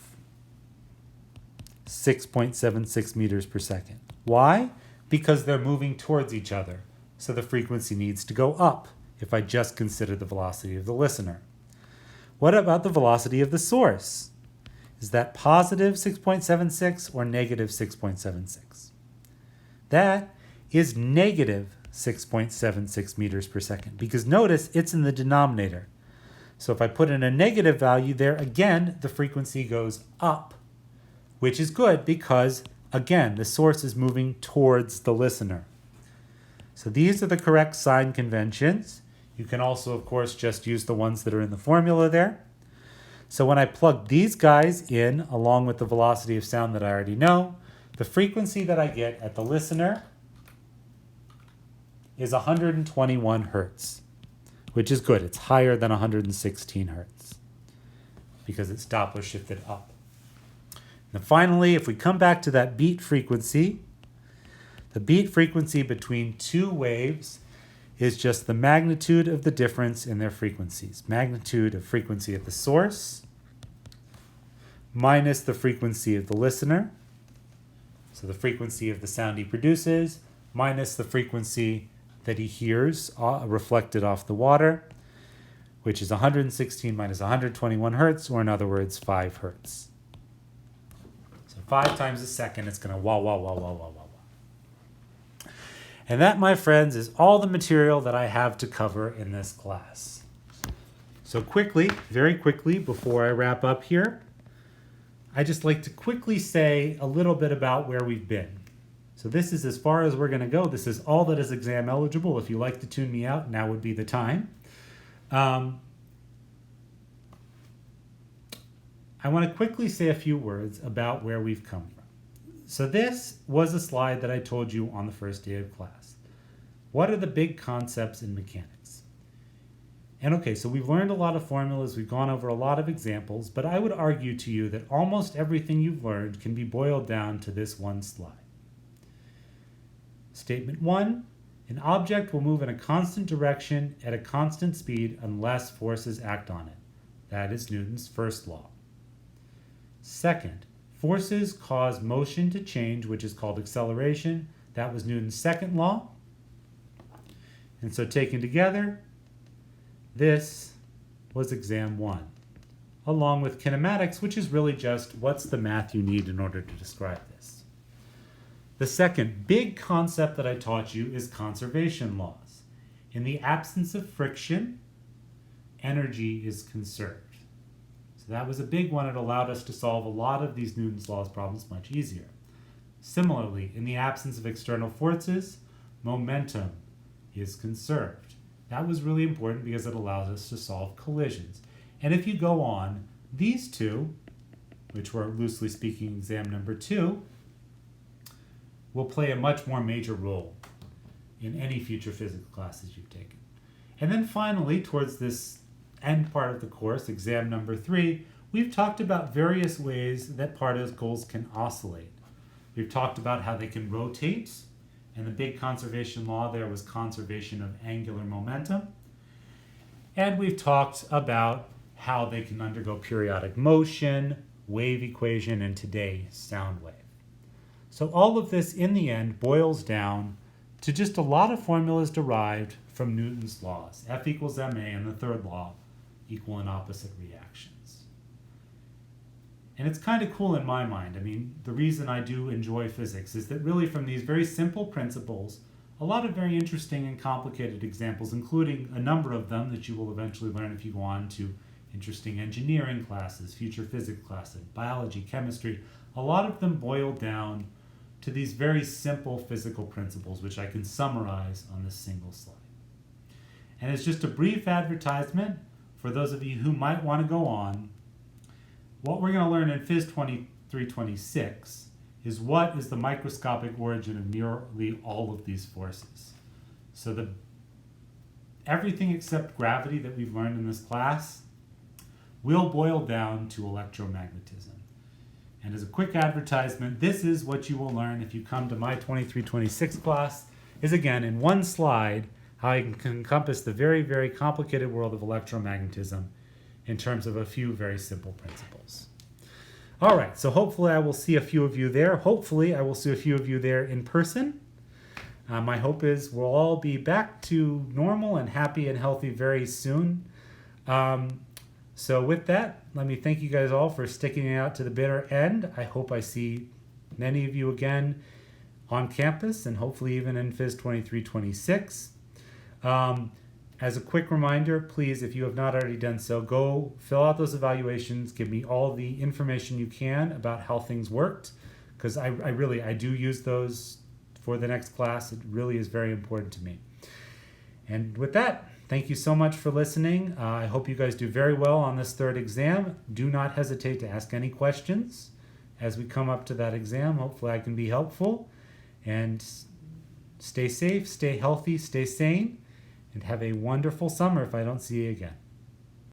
6.76 meters per second. Why? Because they're moving towards each other. So the frequency needs to go up if I just consider the velocity of the listener. What about the velocity of the source? Is that positive 6.76 or negative 6.76? That is negative 6.76 meters per second, because notice it's in the denominator. So if I put in a negative value there, again, the frequency goes up, which is good because, again, the source is moving towards the listener. So these are the correct sign conventions. You can also, of course, just use the ones that are in the formula there. So when I plug these guys in, along with the velocity of sound that I already know, the frequency that I get at the listener is 121 hertz, which is good. It's higher than 116 hertz because it's Doppler shifted up. Now finally, if we come back to that beat frequency, the beat frequency between two waves is just the magnitude of the difference in their frequencies. Magnitude of frequency at the source minus the frequency of the listener. So the frequency of the sound he produces minus the frequency that he hears reflected off the water, which is 116 minus 121 hertz, or in other words, 5 hertz. So 5 times a second, it's going to wah, wah, wah, wah, wah, wah. And that, my friends, is all the material that I have to cover in this class. So quickly, very quickly, before I wrap up here, I just like to quickly say a little bit about where we've been. So this is as far as we're going to go. This is all that is exam eligible. If you like to tune me out, now would be the time. I want to quickly say a few words about where we've come from. So this was a slide that I told you on the first day of class. What are the big concepts in mechanics? And okay, so we've learned a lot of formulas, we've gone over a lot of examples, but I would argue to you that almost everything you've learned can be boiled down to this one slide. Statement 1, an object will move in a constant direction at a constant speed unless forces act on it. That is Newton's first law. Second, forces cause motion to change, which is called acceleration. That was Newton's second law. And so taken together, this was exam 1, along with kinematics, which is really just what's the math you need in order to describe this. The second big concept that I taught you is conservation laws. In the absence of friction, energy is conserved. So that was a big one. It allowed us to solve a lot of these Newton's laws problems much easier. Similarly, in the absence of external forces, momentum is conserved. That was really important because it allows us to solve collisions. And if you go on, these two, which were loosely speaking exam number 2, will play a much more major role in any future physics classes you've taken. And then finally, towards this end part of the course, exam number 3, we've talked about various ways that particles can oscillate. We've talked about how they can rotate, and the big conservation law there was conservation of angular momentum. And we've talked about how they can undergo periodic motion, wave equation, and today, sound wave. So all of this in the end boils down to just a lot of formulas derived from Newton's laws. F equals ma and the third law, equal and opposite reactions. And it's kind of cool in my mind. I mean, the reason I do enjoy physics is that really from these very simple principles, a lot of very interesting and complicated examples, including a number of them that you will eventually learn if you go on to interesting engineering classes, future physics classes, biology, chemistry, a lot of them boil down to these very simple physical principles, which I can summarize on this single slide. And it's just a brief advertisement for those of you who might want to go on. What we're going to learn in PHYS 2326 is what is the microscopic origin of nearly all of these forces. So everything except gravity that we've learned in this class will boil down to electromagnetism. And as a quick advertisement, this is what you will learn if you come to my 2326 class, is again in one slide how I can encompass the very, very complicated world of electromagnetism in terms of a few very simple principles. All right, so hopefully I will see a few of you there. Hopefully I will see a few of you there in person. My hope is we'll all be back to normal and happy and healthy very soon. So with that, let me thank you guys all for sticking it out to the bitter end. I hope I see many of you again on campus and hopefully even in PHYS 2326. As a quick reminder, please, if you have not already done so, go fill out those evaluations. Give me all the information you can about how things worked, because I do use those for the next class. It really is very important to me. And with that, thank you so much for listening. I hope you guys do very well on this third exam. Do not hesitate to ask any questions as we come up to that exam. Hopefully I can be helpful. And stay safe, stay healthy, stay sane. And have a wonderful summer if I don't see you again.